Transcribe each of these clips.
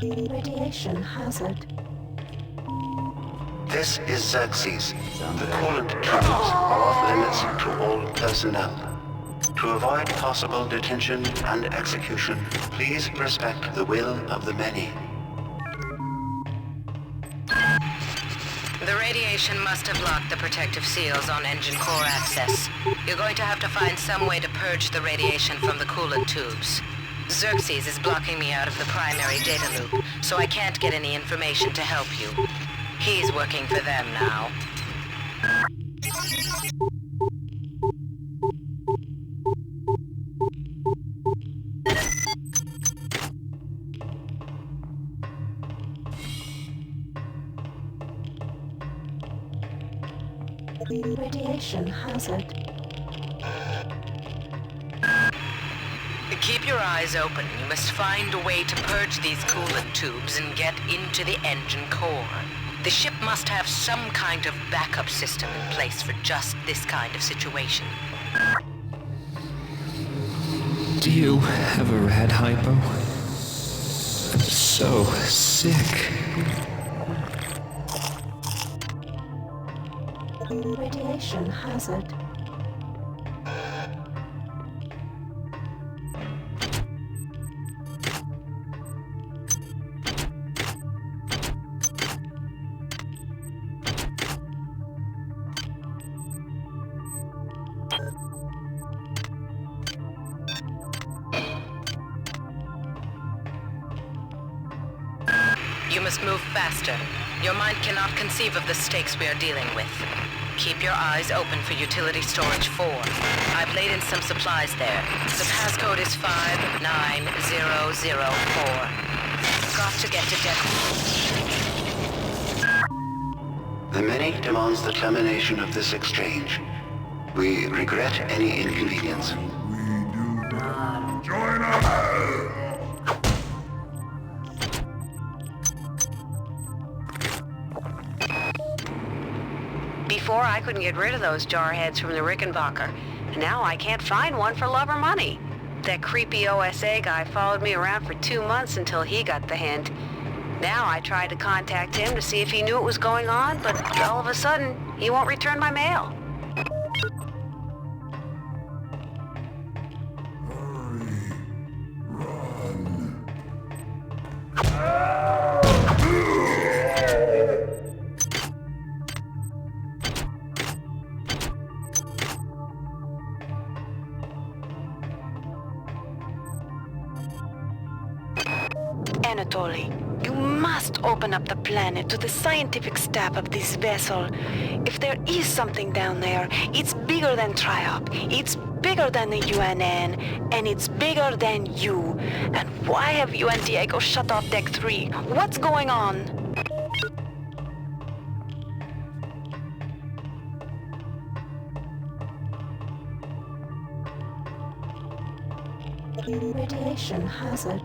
Radiation hazard. This is Xerxes. The coolant tubes are off limits to all personnel. To avoid possible detention and execution, please respect the will of the many. The radiation must have locked the protective seals on engine core access. You're going to have to find some way to purge the radiation from the coolant tubes. Xerxes is blocking me out of the primary data loop, so I can't get any information to help you. He's working for them now. Radiation hazard. Keep your eyes open. You must find a way to purge these coolant tubes and get into the engine core. The ship must have some kind of backup system in place for just this kind of situation. Do you ever had hypo? I'm so sick. Radiation hazard. You must move faster. Your mind cannot conceive of the stakes we are dealing with. Keep your eyes open for utility storage 4. I've laid in some supplies there. The passcode is 59004. Got to get to deck. The many demands the termination of this exchange. We regret any inconvenience. Join us! Before, I couldn't get rid of those jarheads from the Rickenbacker, and now I can't find one for love or money. That creepy OSA guy followed me around for 2 months until he got the hint. Now I tried to contact him to see if he knew what was going on, but all of a sudden, he won't return my mail. Anatoly, you must open up the planet to the scientific staff of this vessel. If there is something down there, it's bigger than Triop, it's bigger than the UNN, and it's bigger than you. And why have you and Diego shut off Deck 3? What's going on? Radiation hazard.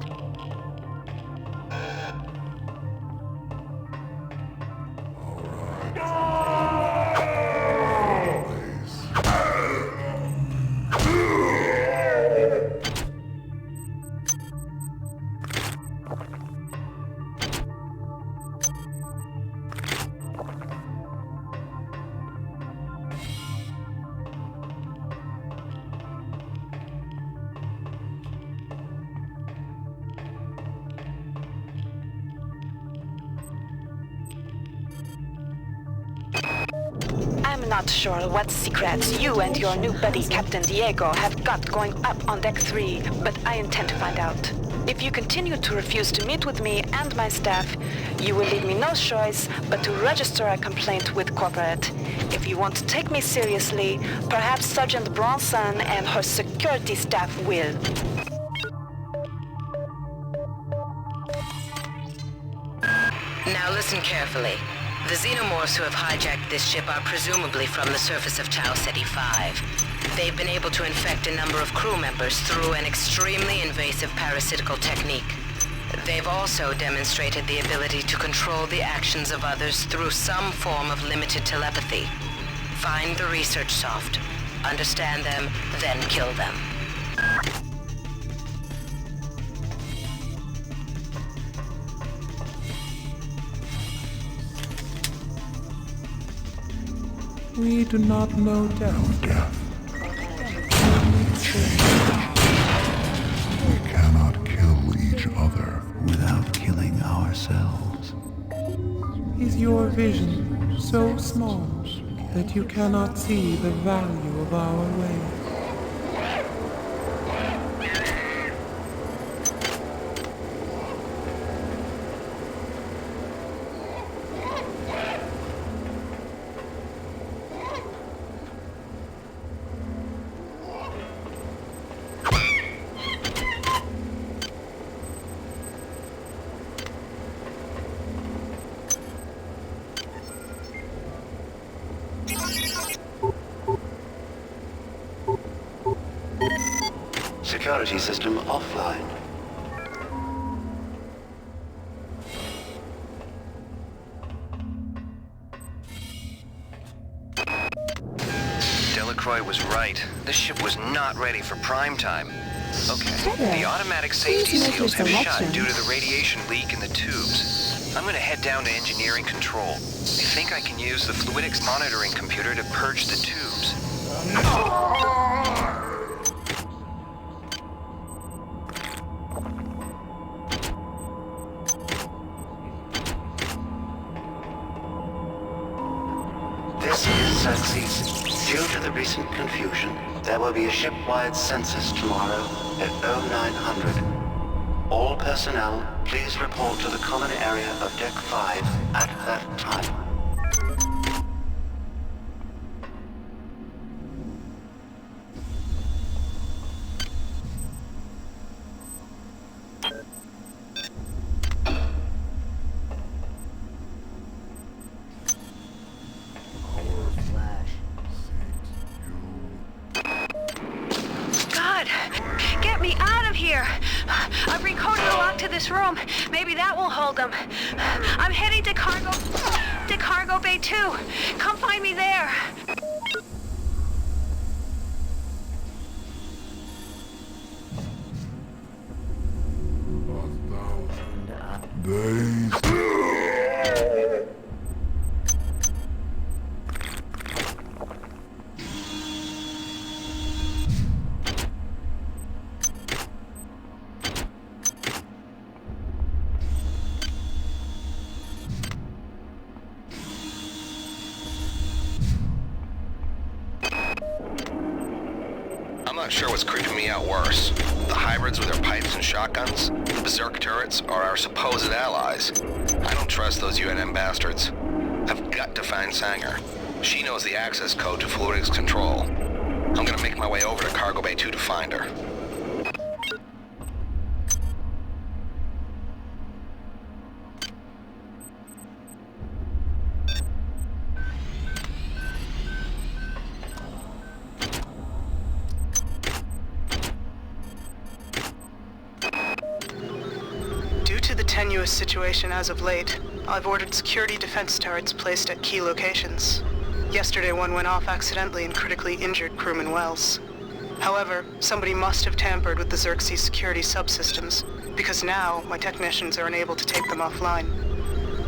I'm not sure what secrets you and your new buddy Captain Diego have got going up on Deck 3, but I intend to find out. If you continue to refuse to meet with me and my staff, you will leave me no choice but to register a complaint with corporate. If you want to take me seriously, perhaps Sergeant Bronson and her security staff will. Now listen carefully. The xenomorphs who have hijacked this ship are presumably from the surface of Tau Ceti 5. They've been able to infect a number of crew members through an extremely invasive parasitical technique. They've also demonstrated the ability to control the actions of others through some form of limited telepathy. Find the research soft, understand them, then kill them. We do not know death. We cannot kill each other without killing ourselves. Is your vision so small that you cannot see the value of our ways? Security system offline. Delacroix was right. This ship was not ready for prime time. Okay, the automatic safety seals have shut due to the radiation leak in the tubes. I'm gonna head down to engineering control. I think I can use the fluidics monitoring computer to purge the tubes. This is Xerxes. Due to the recent confusion, there will be a ship-wide census tomorrow at 0900. All personnel, please report to the common area of Deck 5 at that time. I've recoded the lock to this room. Maybe that will hold them. I'm heading to cargo bay 2. Come find me there. I'm not sure what's creeping me out worse. The hybrids with their pipes and shotguns, the berserk turrets, or our supposed allies. I don't trust those UNM bastards. I've got to find Sanger. She knows the access code to fluidics control. I'm gonna make my way over to Cargo Bay 2 to find her. Tenuous situation as of late. I've ordered security defense turrets placed at key locations. Yesterday one went off accidentally and critically injured crewman Wells. However, somebody must have tampered with the Xerxes security subsystems, because now my technicians are unable to take them offline.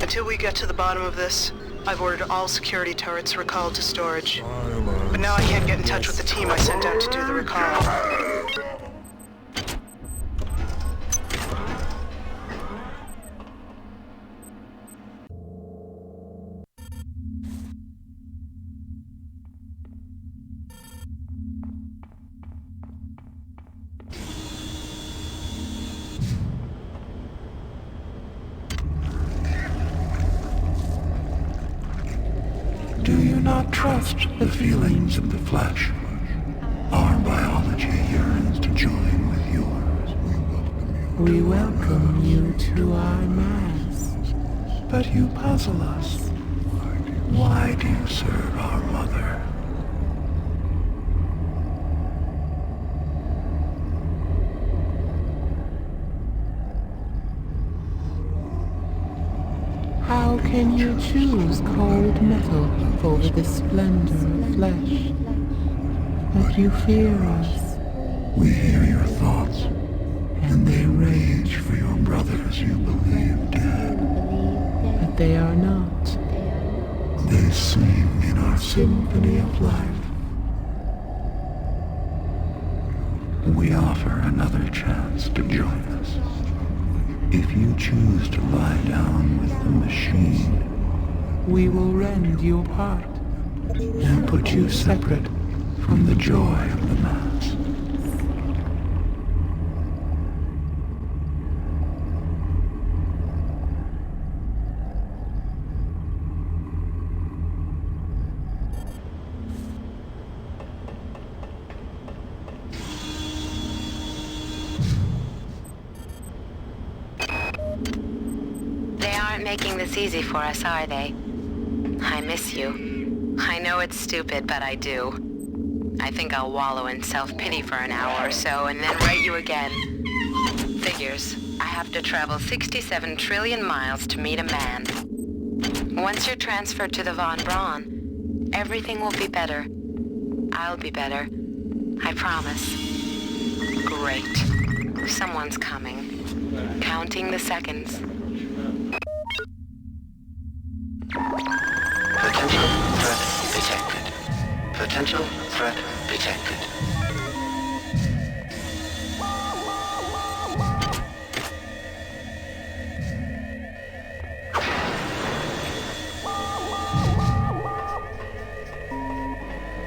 Until we get to the bottom of this, I've ordered all security turrets recalled to storage. But now I can't get in touch with the team I sent out to do the recall. Do you not trust the feelings of the flesh? Our biology yearns to join with yours. We welcome you to our mass. But you puzzle us. Why do you serve our mother? How can you choose cold metal over the splendor of flesh? But you fear us. We hear your thoughts, and they rage for your brothers you believe dead. But they are not. They sing in our symphony of life. We offer another chance to join us. If you choose to lie down with the machine, We will rend you apart and put you separate from the joy of the mass. They aren't making this easy for us, are they? I miss you. I know it's stupid, but I do. I think I'll wallow in self-pity for an hour or so and then write you again. Figures. I have to travel 67 trillion miles to meet a man. Once you're transferred to the Von Braun, everything will be better. I'll be better. I promise. Great. Someone's coming. Counting the seconds. Potential threat detected. Potential threat detected.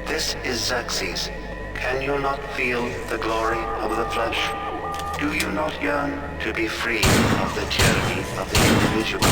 This is Xerxes. Can you not feel the glory of the flesh? Do you not yearn to be free of the tyranny of the individual?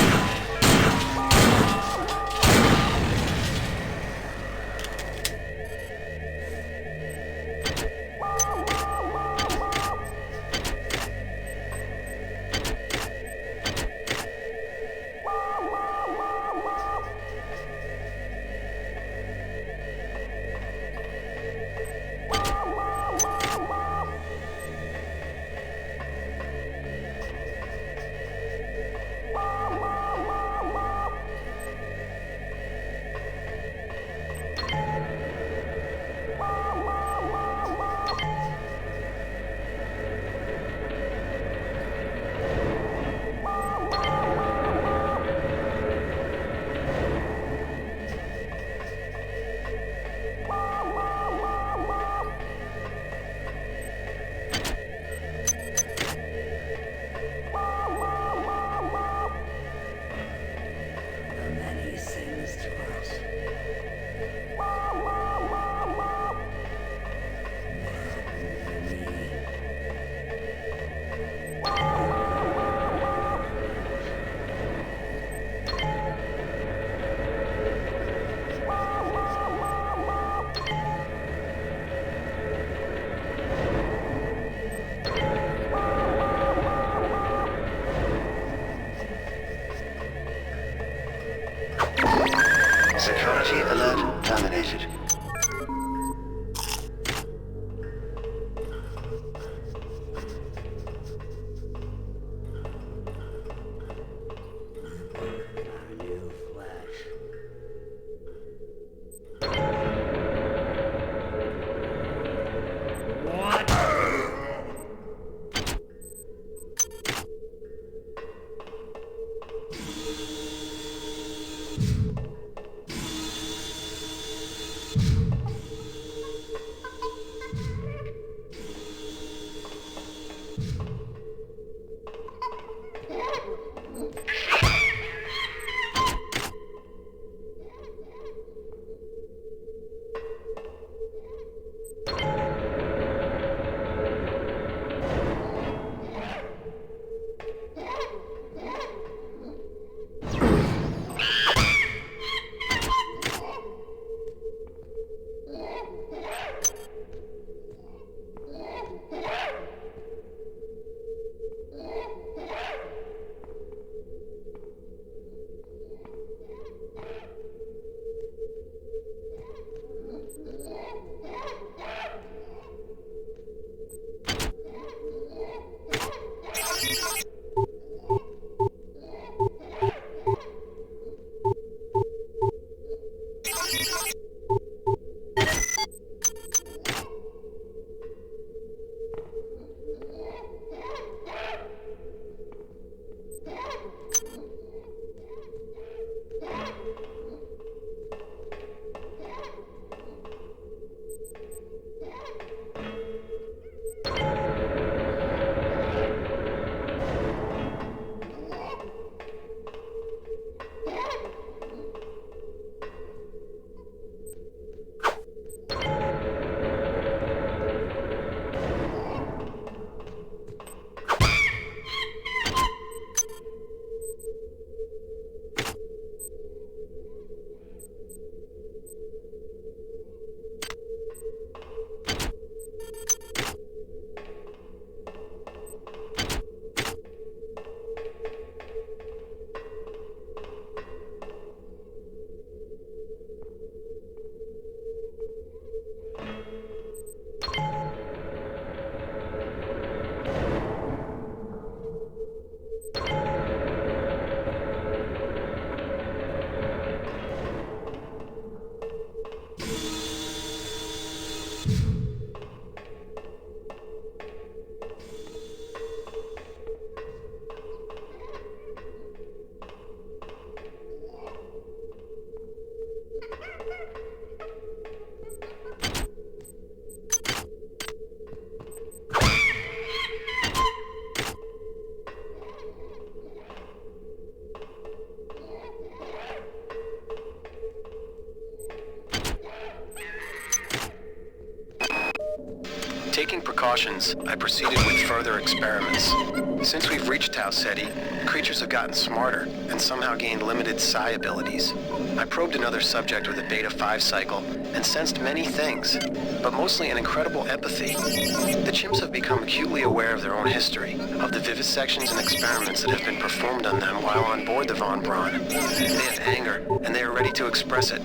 precautions, I proceeded with further experiments. Since we've reached Tau Ceti, creatures have gotten smarter and somehow gained limited psi abilities. I probed another subject with a Beta 5 cycle and sensed many things, but mostly an incredible empathy. The chimps have become acutely aware of their own history, of the vivisections and experiments that have been performed on them while on board the Von Braun. They have anger, and they are ready to express it.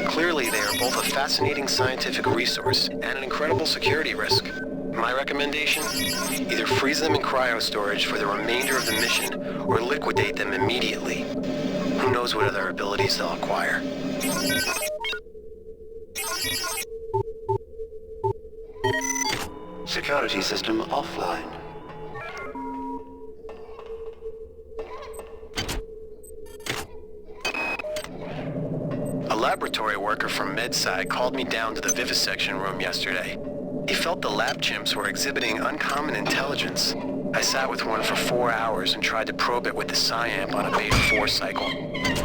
Clearly, they are both a fascinating scientific resource and an incredible security risk. My recommendation? Either freeze them in cryo-storage for the remainder of the mission, or liquidate them immediately. Who knows what other abilities they'll acquire. Security system offline. A laboratory worker from MedSci called me down to the vivisection room yesterday. He felt the lab chimps were exhibiting uncommon intelligence. I sat with one for 4 hours and tried to probe it with the psi-amp on a Beta 4 cycle.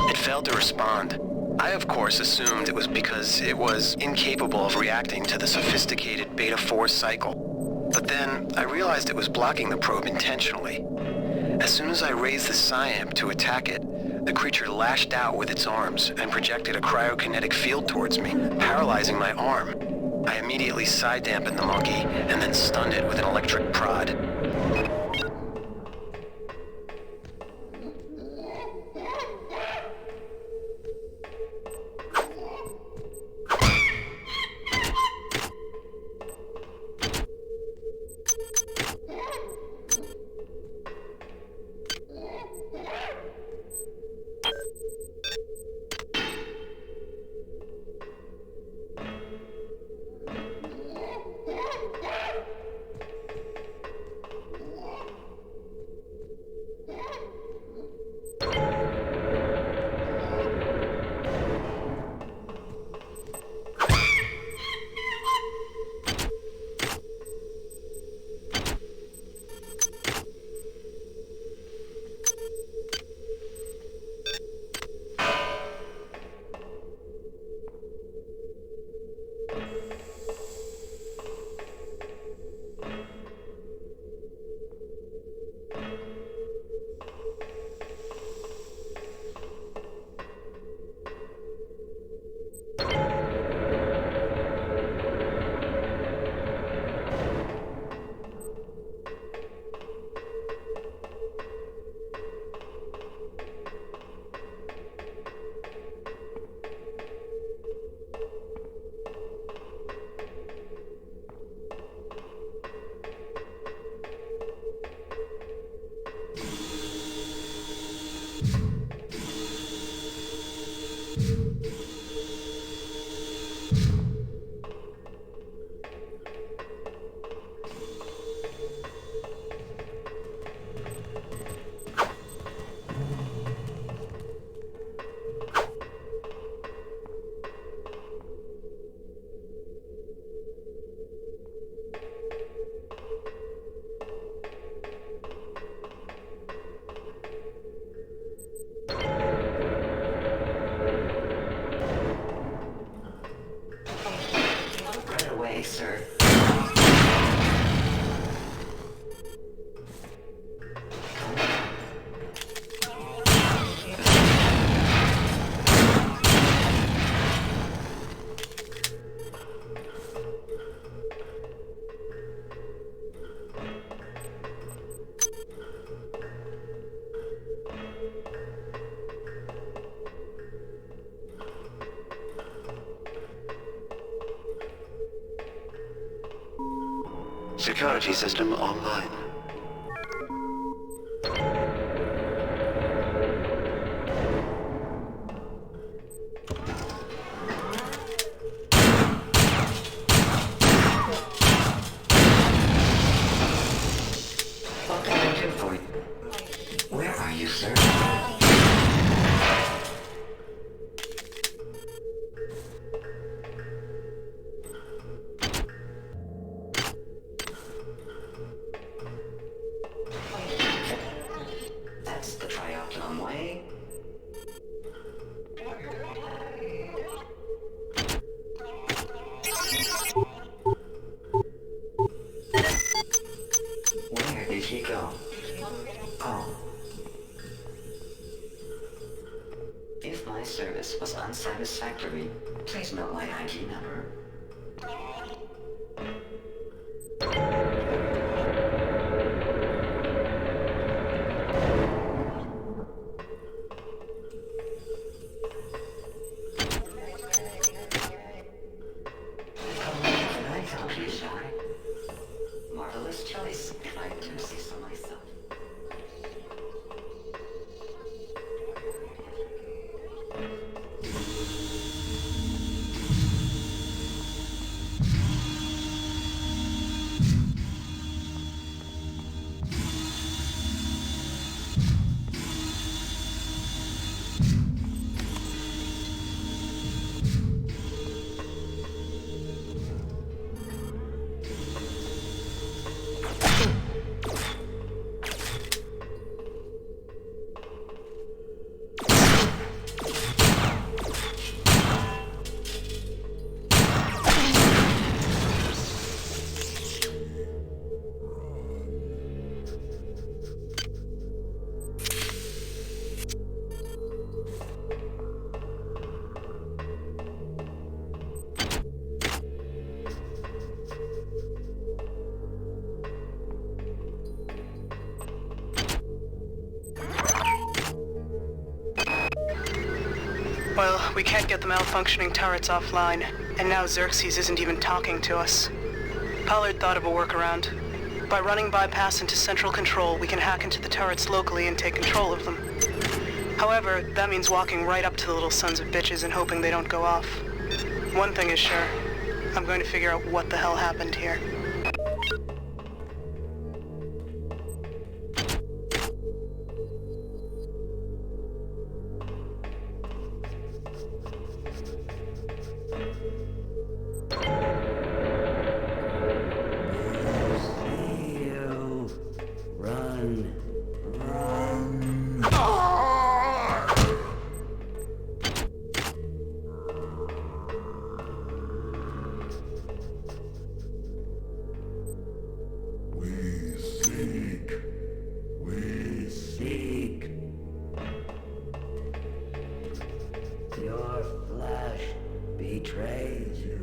It failed to respond. I, of course, assumed it was because it was incapable of reacting to the sophisticated Beta 4 cycle. But then, I realized it was blocking the probe intentionally. As soon as I raised the psi-amp to attack it, the creature lashed out with its arms and projected a cryokinetic field towards me, paralyzing my arm. I immediately psi-dampened the monkey and then stunned it with an electric prod. Sir. Security system online. What can I do for you? Where are you, sir? Chico. Oh. If my service was unsatisfactory, please note my ID number. Marvelous choice. I do say so myself. Well, we can't get the malfunctioning turrets offline, and now Xerxes isn't even talking to us. Pollard thought of a workaround. By running bypass into central control, we can hack into the turrets locally and take control of them. However, that means walking right up to the little sons of bitches and hoping they don't go off. One thing is sure, I'm going to figure out what the hell happened here. Your flesh betrays you.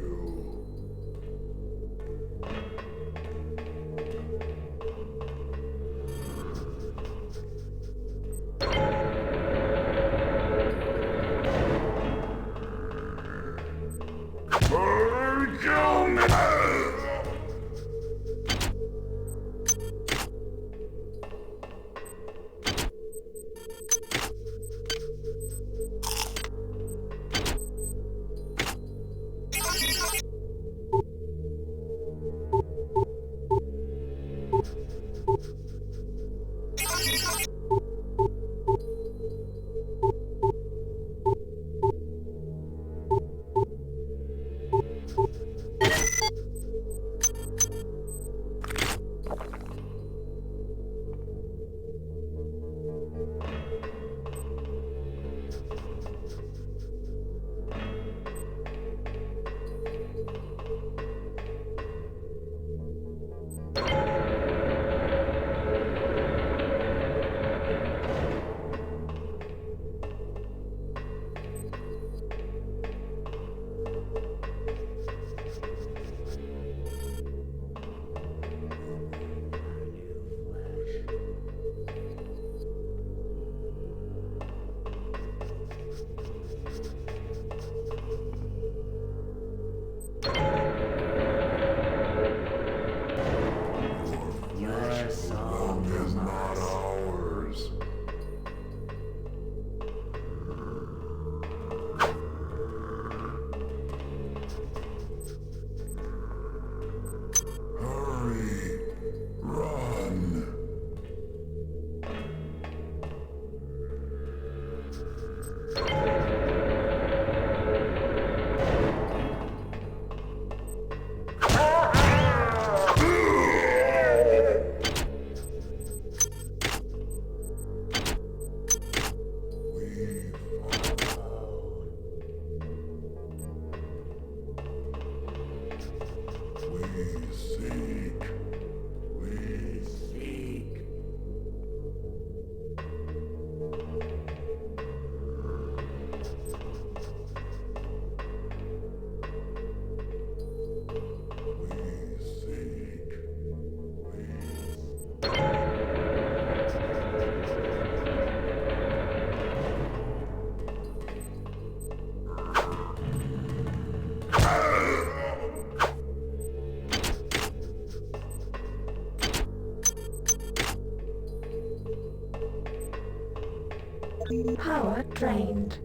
Power drained.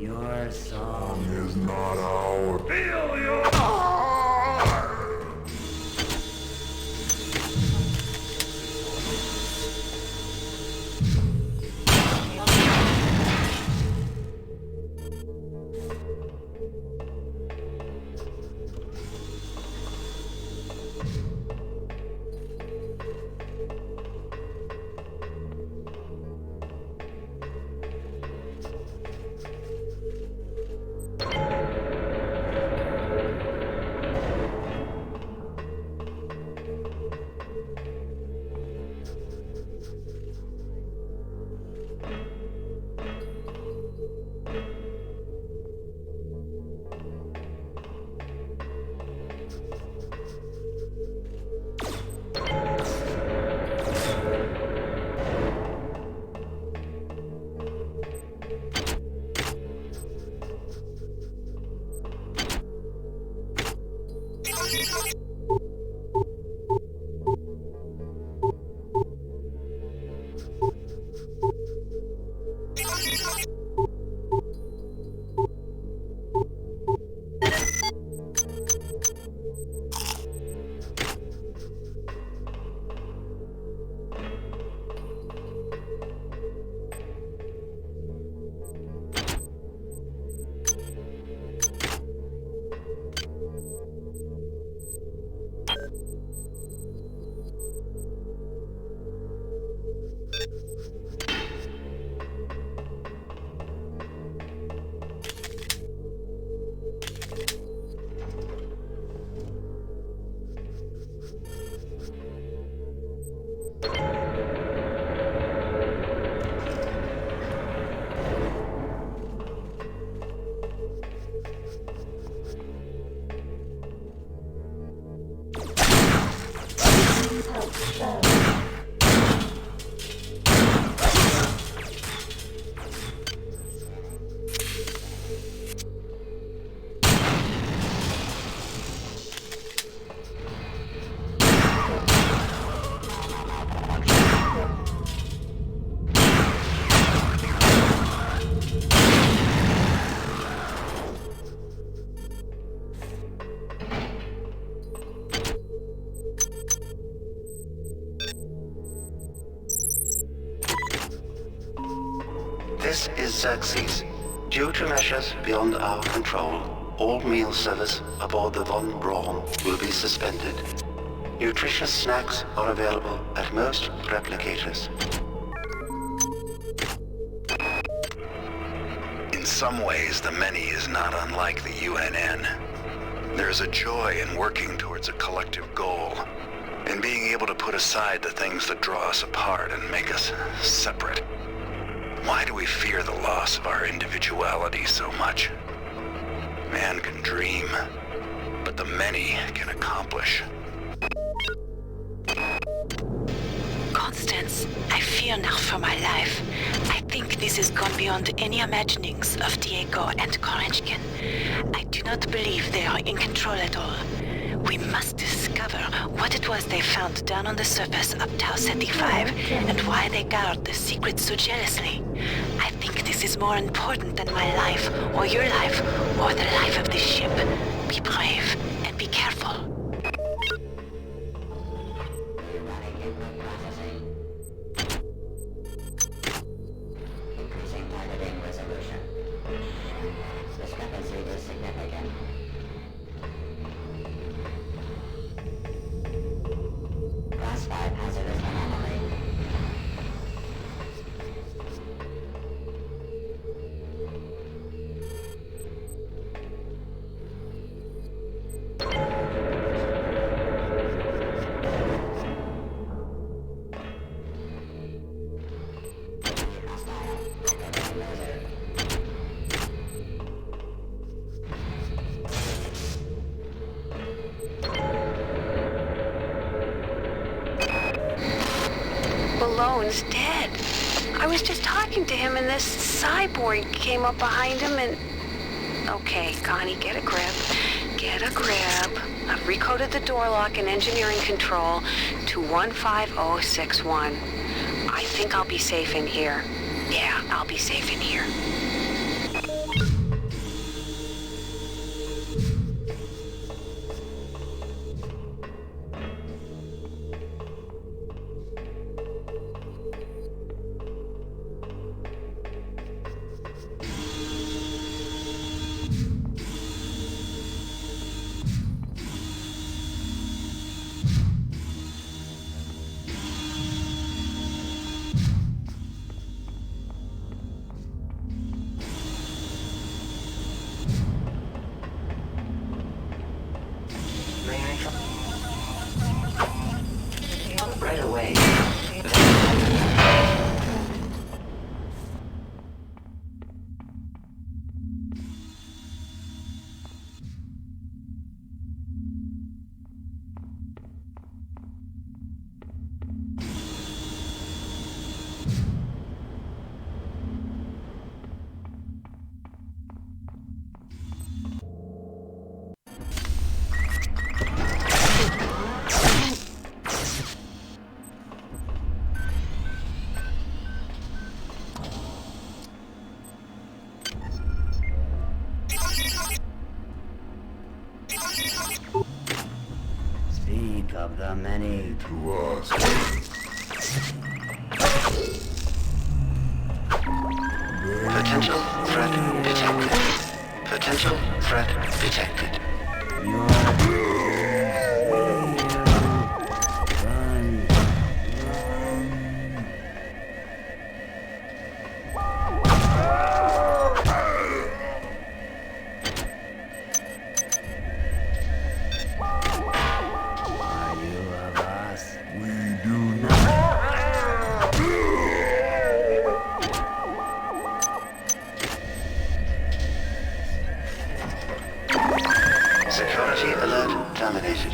Your song is not our. Feel your This is Xerxes. Due to measures beyond our control, all meal service aboard the Von Braun will be suspended. Nutritious snacks are available at most replicators. In some ways, the many is not unlike the UNN. There's a joy in working towards a collective goal, in being able to put aside the things that draw us apart and make us separate. Why do we fear the loss of our individuality so much? Man can dream, but the many can accomplish. Constance, I fear now for my life. I think this has gone beyond any imaginings of Diego and Korenchkin. I do not believe they are in control at all. We must discover what it was they found down on the surface of Tau Ceti 5 and why they guard the secret so jealously. I think this is more important than my life, or your life, or the life of this ship. Be brave and be careful. Increasing targeting resolution. Discrepancy is significant. Class 5 hazardous anomaly. Malone's dead. I was just talking to him and this cyborg came up behind him and... Okay, Connie, get a grip. Get a grip. I've recoded the door lock and engineering control to 15061. I think I'll be safe in here. Yeah, I'll be safe in here. Right away. Speak of the many To us. Potential threat detected. Potential threat detected. Security alert terminated.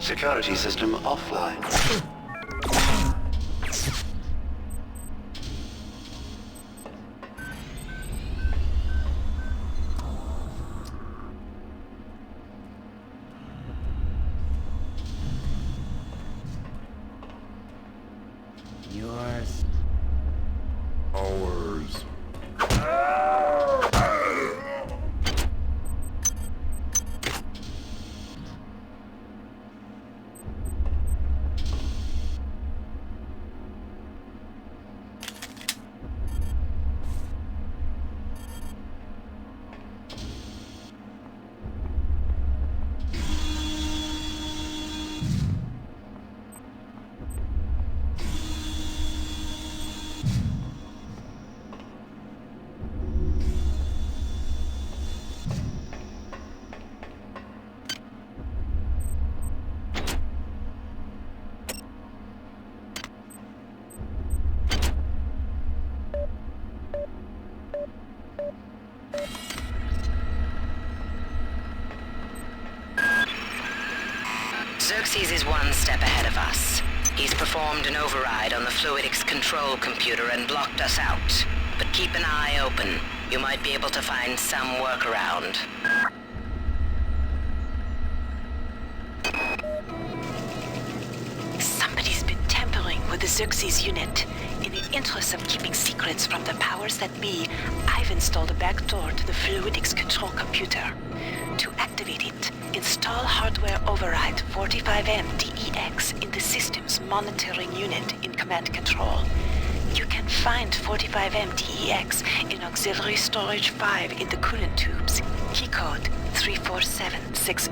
Security system offline. Yours. Ours. Xerxes is one step ahead of us. He's performed an override on the fluidics control computer and blocked us out. But keep an eye open. You might be able to find some workaround. Somebody's been tampering with the Xerxes unit. In the interest of keeping secrets from the powers that be, I've installed a backdoor to the fluidics control computer. To activate it, install hardware override 45M DEX in the system's monitoring unit in command control. You can find 45M DEX in auxiliary storage 5 in the coolant tubes. Keycode 34760.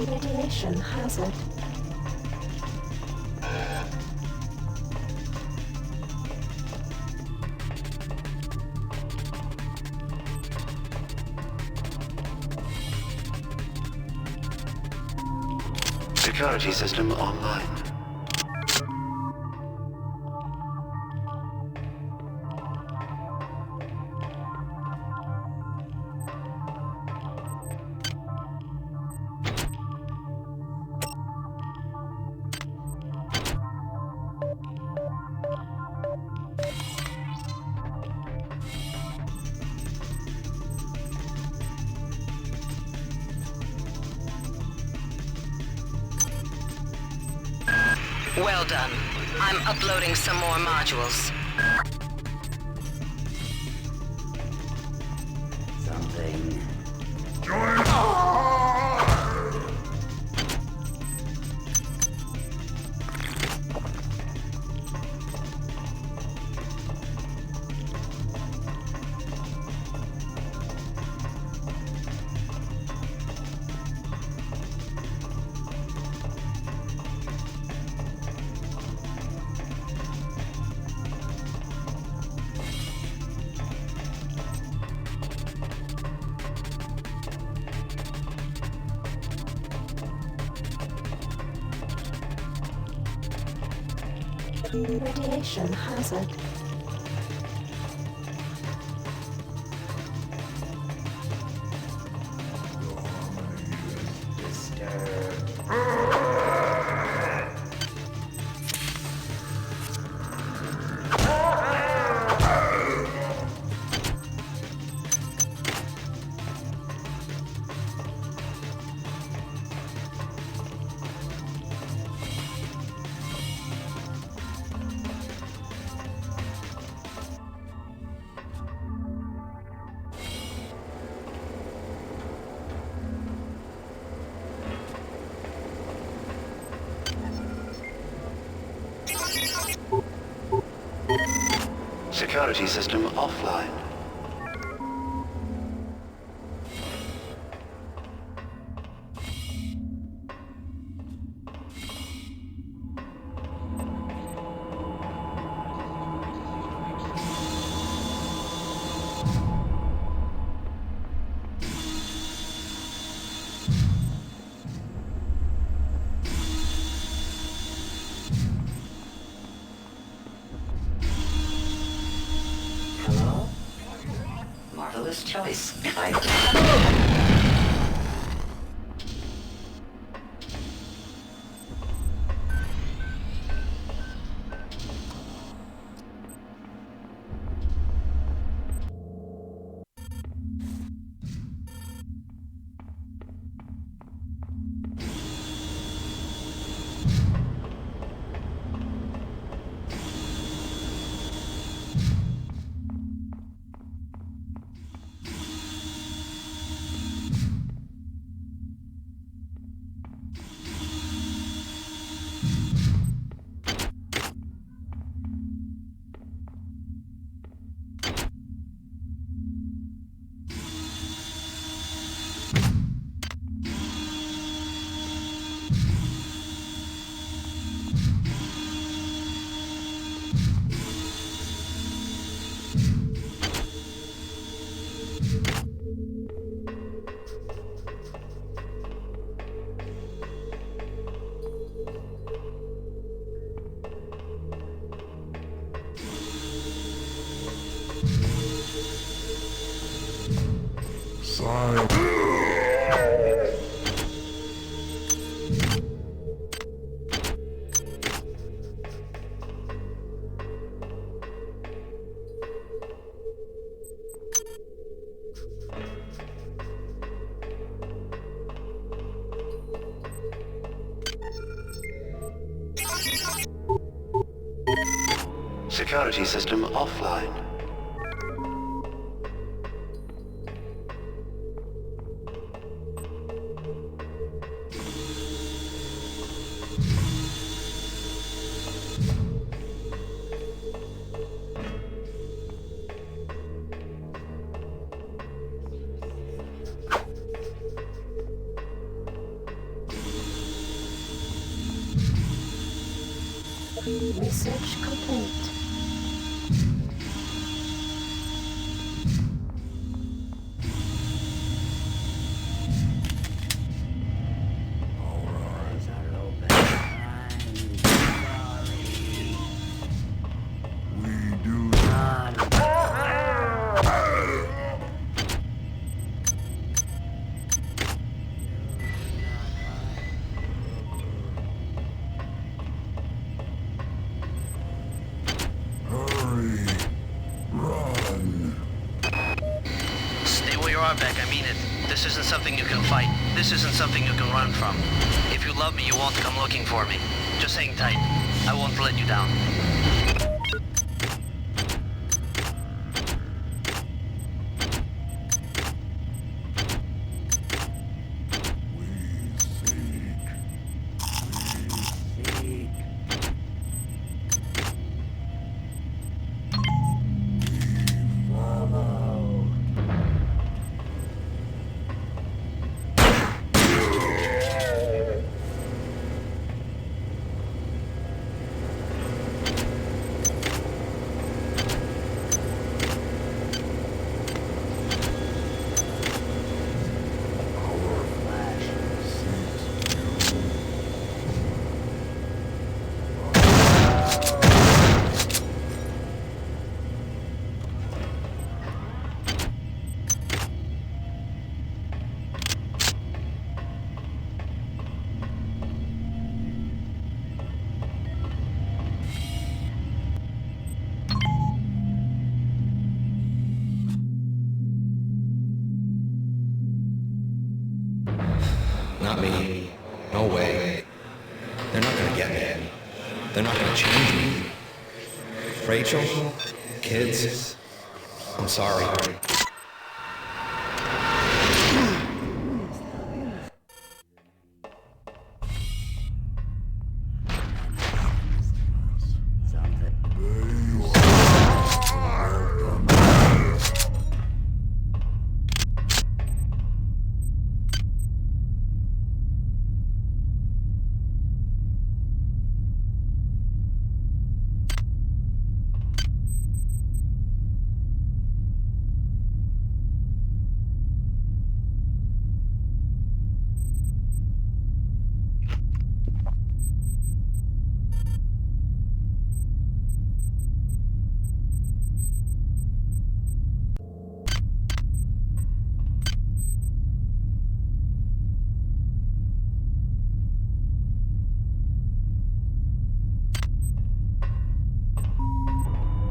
Radiation hazard. Security system online. Well done. I'm uploading some more modules. Something. Radiation hazard. Security system offline. Marvelous choice. Security system offline. complete. This isn't something you can fight. This isn't something you can run from. If you love me, you won't come looking for me. Just hang tight. I won't let you down. Not me. No way. They're not gonna get me. They're not gonna change me. Rachel? Kids? I'm sorry.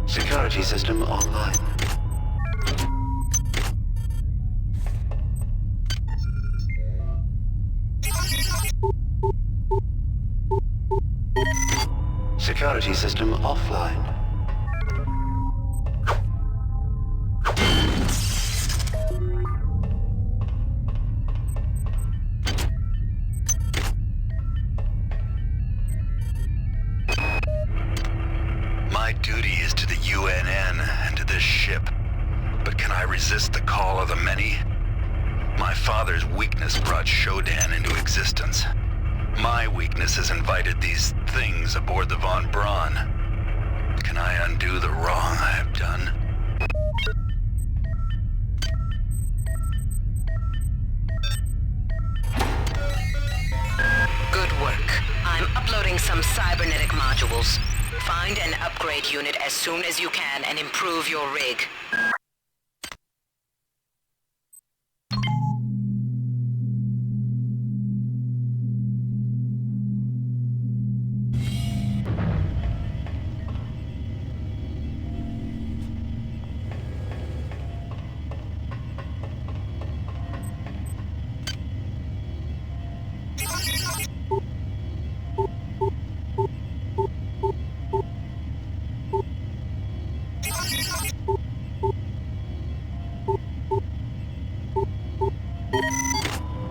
Security system online. Security system offline. My duty is to the UNN and to this ship. But can I resist the call of the many? My father's weakness brought Shodan into existence. My weakness has invited these things aboard the Von Braun. Can I undo the wrong I have done? Good work. I'm uploading some cybernetic modules. Find an upgrade unit as soon as you can and improve your rig.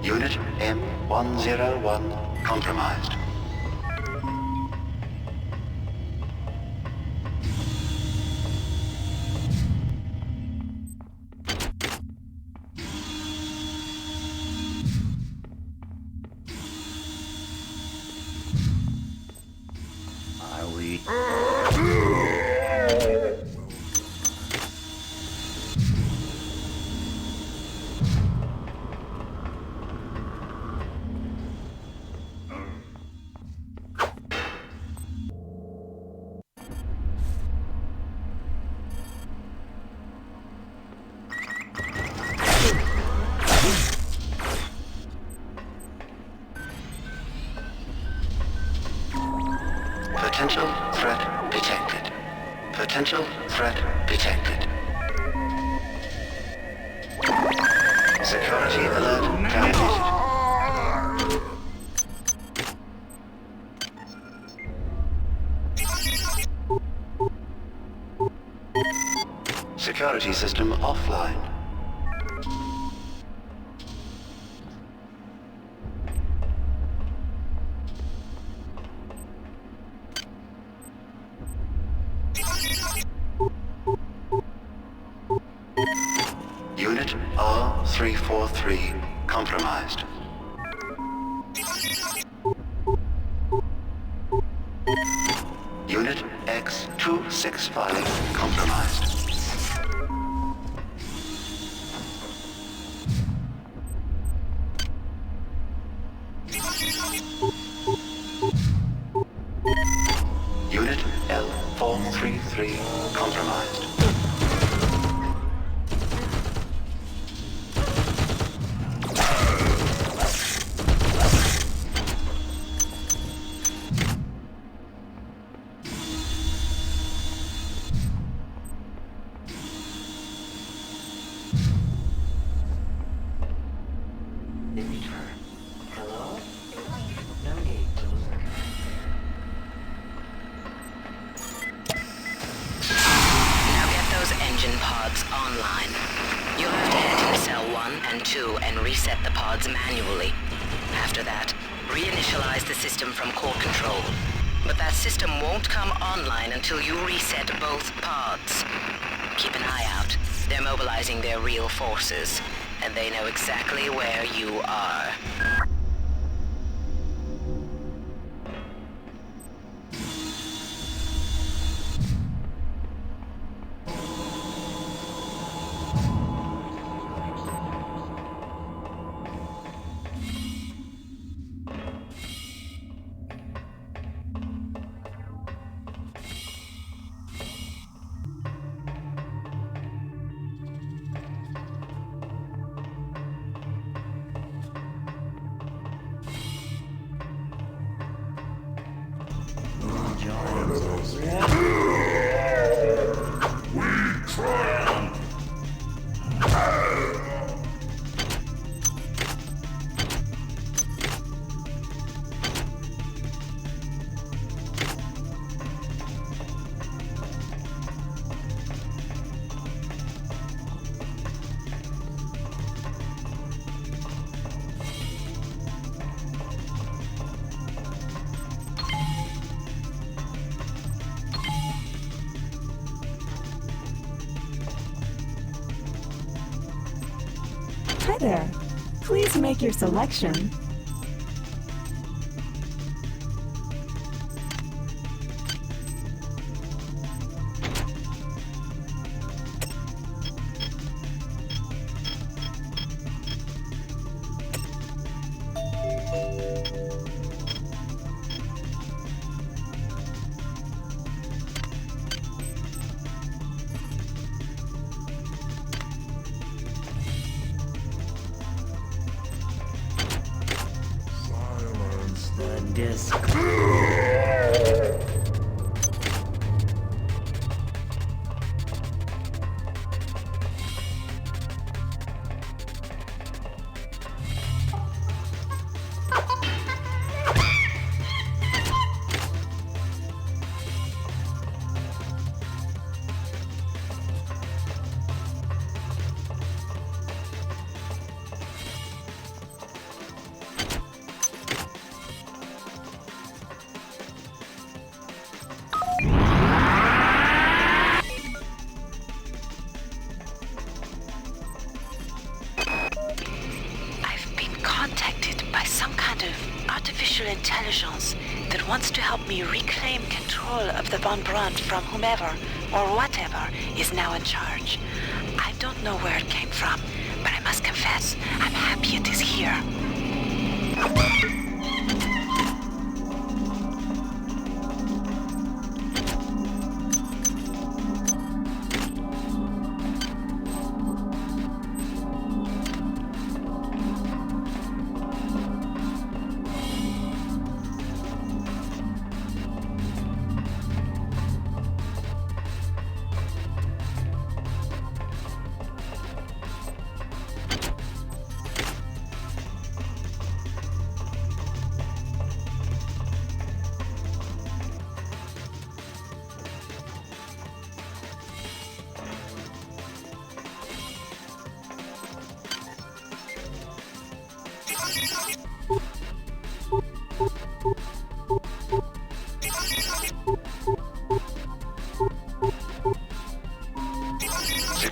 Unit M101 compromised. Are we Potential threat detected. Potential threat detected. Security alert validated. Security system offline. Unit R343 compromised. Unit X265 compromised. Unit L433 compromised. Online. You'll have to head into cell 1 and 2 and reset the pods manually. After that, reinitialize the system from core control. But that system won't come online until you reset both pods. Keep an eye out. They're mobilizing their real forces, and they know exactly where you are. Hi there. Please make your selection. Intelligence that wants to help me reclaim control of the Von Brunt from whomever or whatever is now in charge. I don't know where it came from, but I must confess, I'm happy it is here.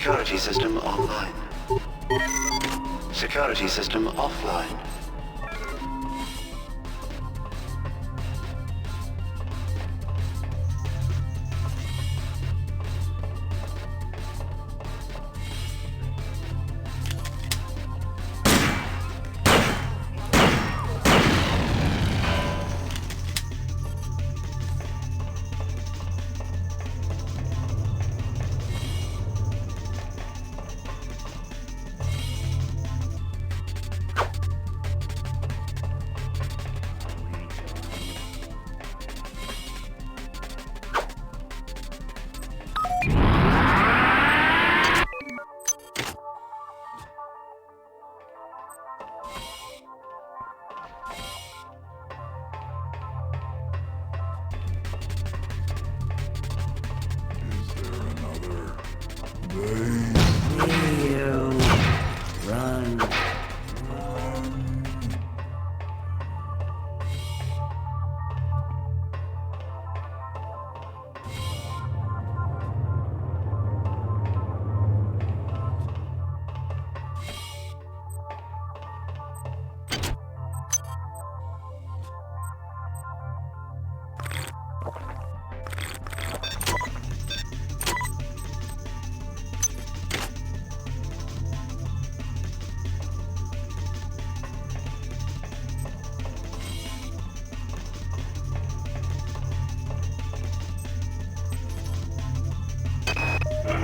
Security system online. Security system offline.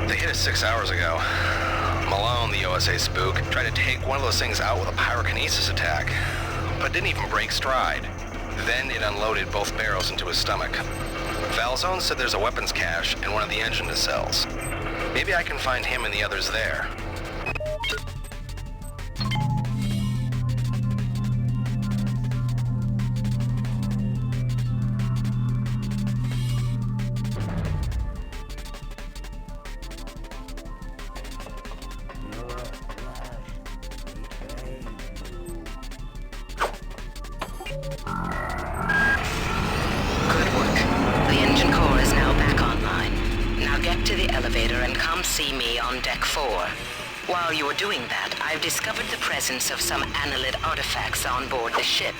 They hit us 6 hours ago. Malone, the OSA spook, tried to take one of those things out with a pyrokinesis attack, but didn't even break stride. Then it unloaded both barrels into his stomach. Valzone said there's a weapons cache in one of the engine nacelles. Maybe I can find him and the others there. While you were doing that, I've discovered the presence of some analyte artifacts on board the ship.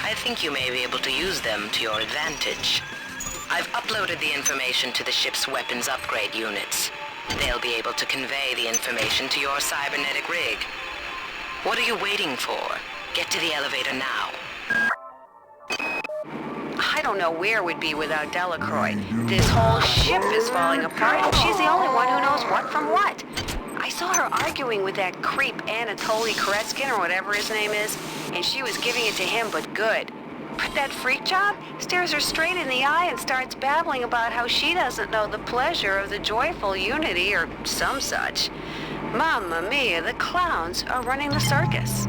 I think you may be able to use them to your advantage. I've uploaded the information to the ship's weapons upgrade units. They'll be able to convey the information to your cybernetic rig. What are you waiting for? Get to the elevator now. I don't know where we'd be without Delacroix. This whole ship is falling apart, and she's the only one who knows what from what. I saw her arguing with that creep Anatoly Koretskin, or whatever his name is, and she was giving it to him, but good. But that freak job stares her straight in the eye and starts babbling about how she doesn't know the pleasure of the joyful unity, or some such. Mamma mia, the clowns are running the circus.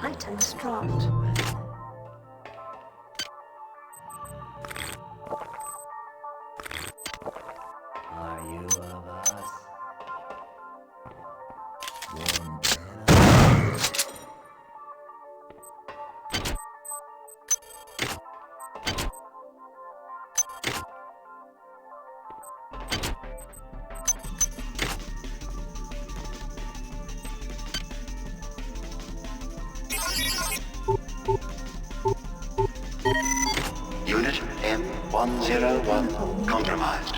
Items dropped. Are you of us? Unit M101 compromised.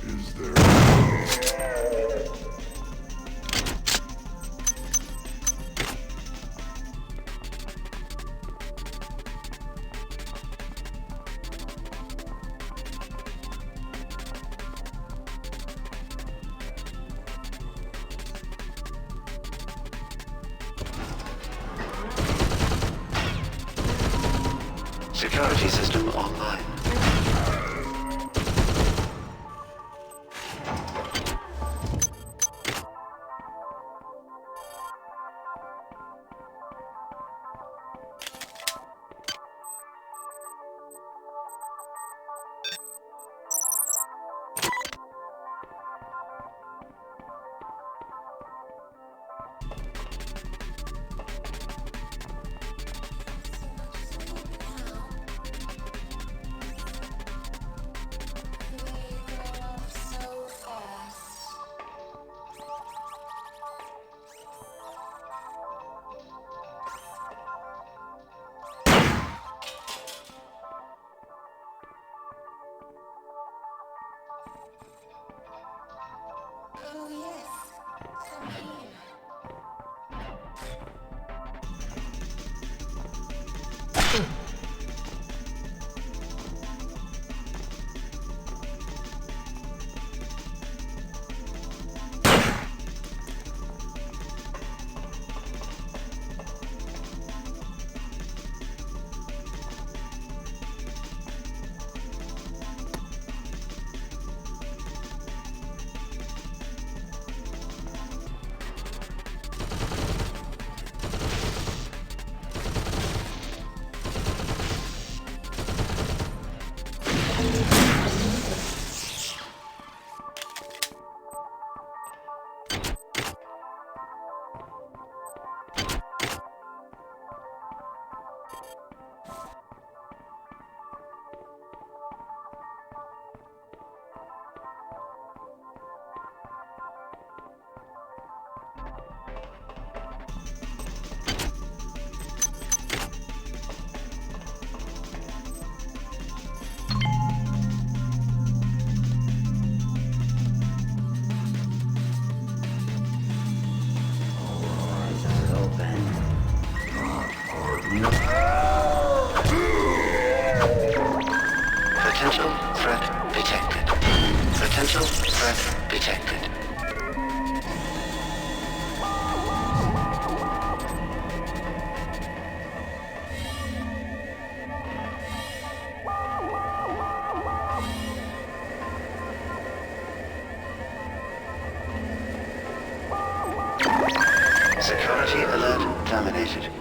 Is there... Security system online. Potential threat detected. Potential threat detected. Security alert terminated.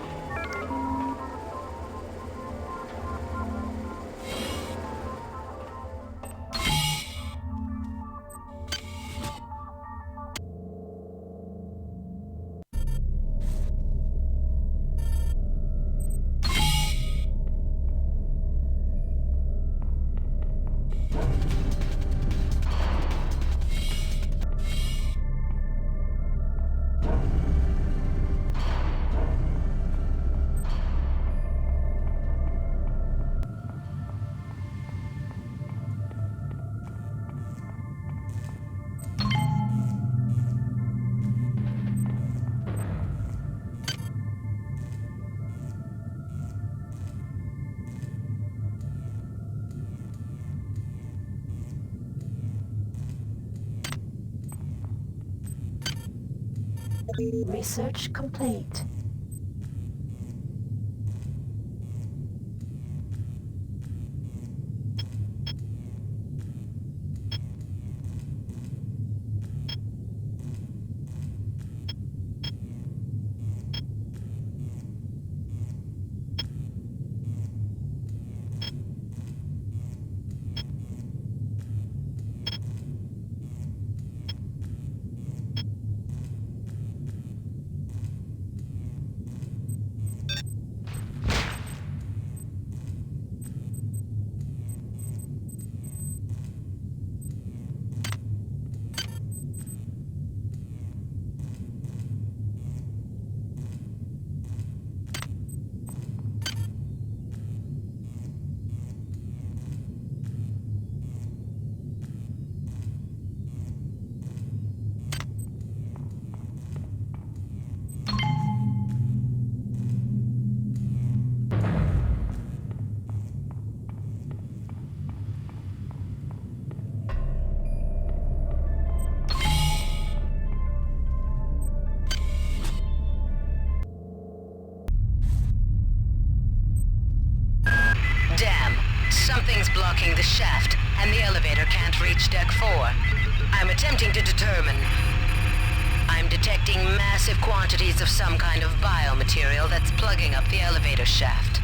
Research complete. Something's blocking the shaft, and the elevator can't reach Deck 4. I'm attempting to determine. I'm detecting massive quantities of some kind of biomaterial that's plugging up the elevator shaft.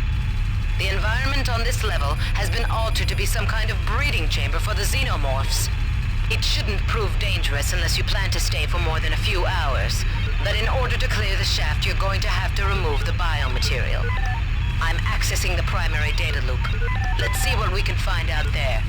The environment on this level has been altered to be some kind of breeding chamber for the xenomorphs. It shouldn't prove dangerous unless you plan to stay for more than a few hours. But in order to clear the shaft, you're going to have to remove the biomaterial. I'm accessing the primary data loop. Let's see what we can find out there.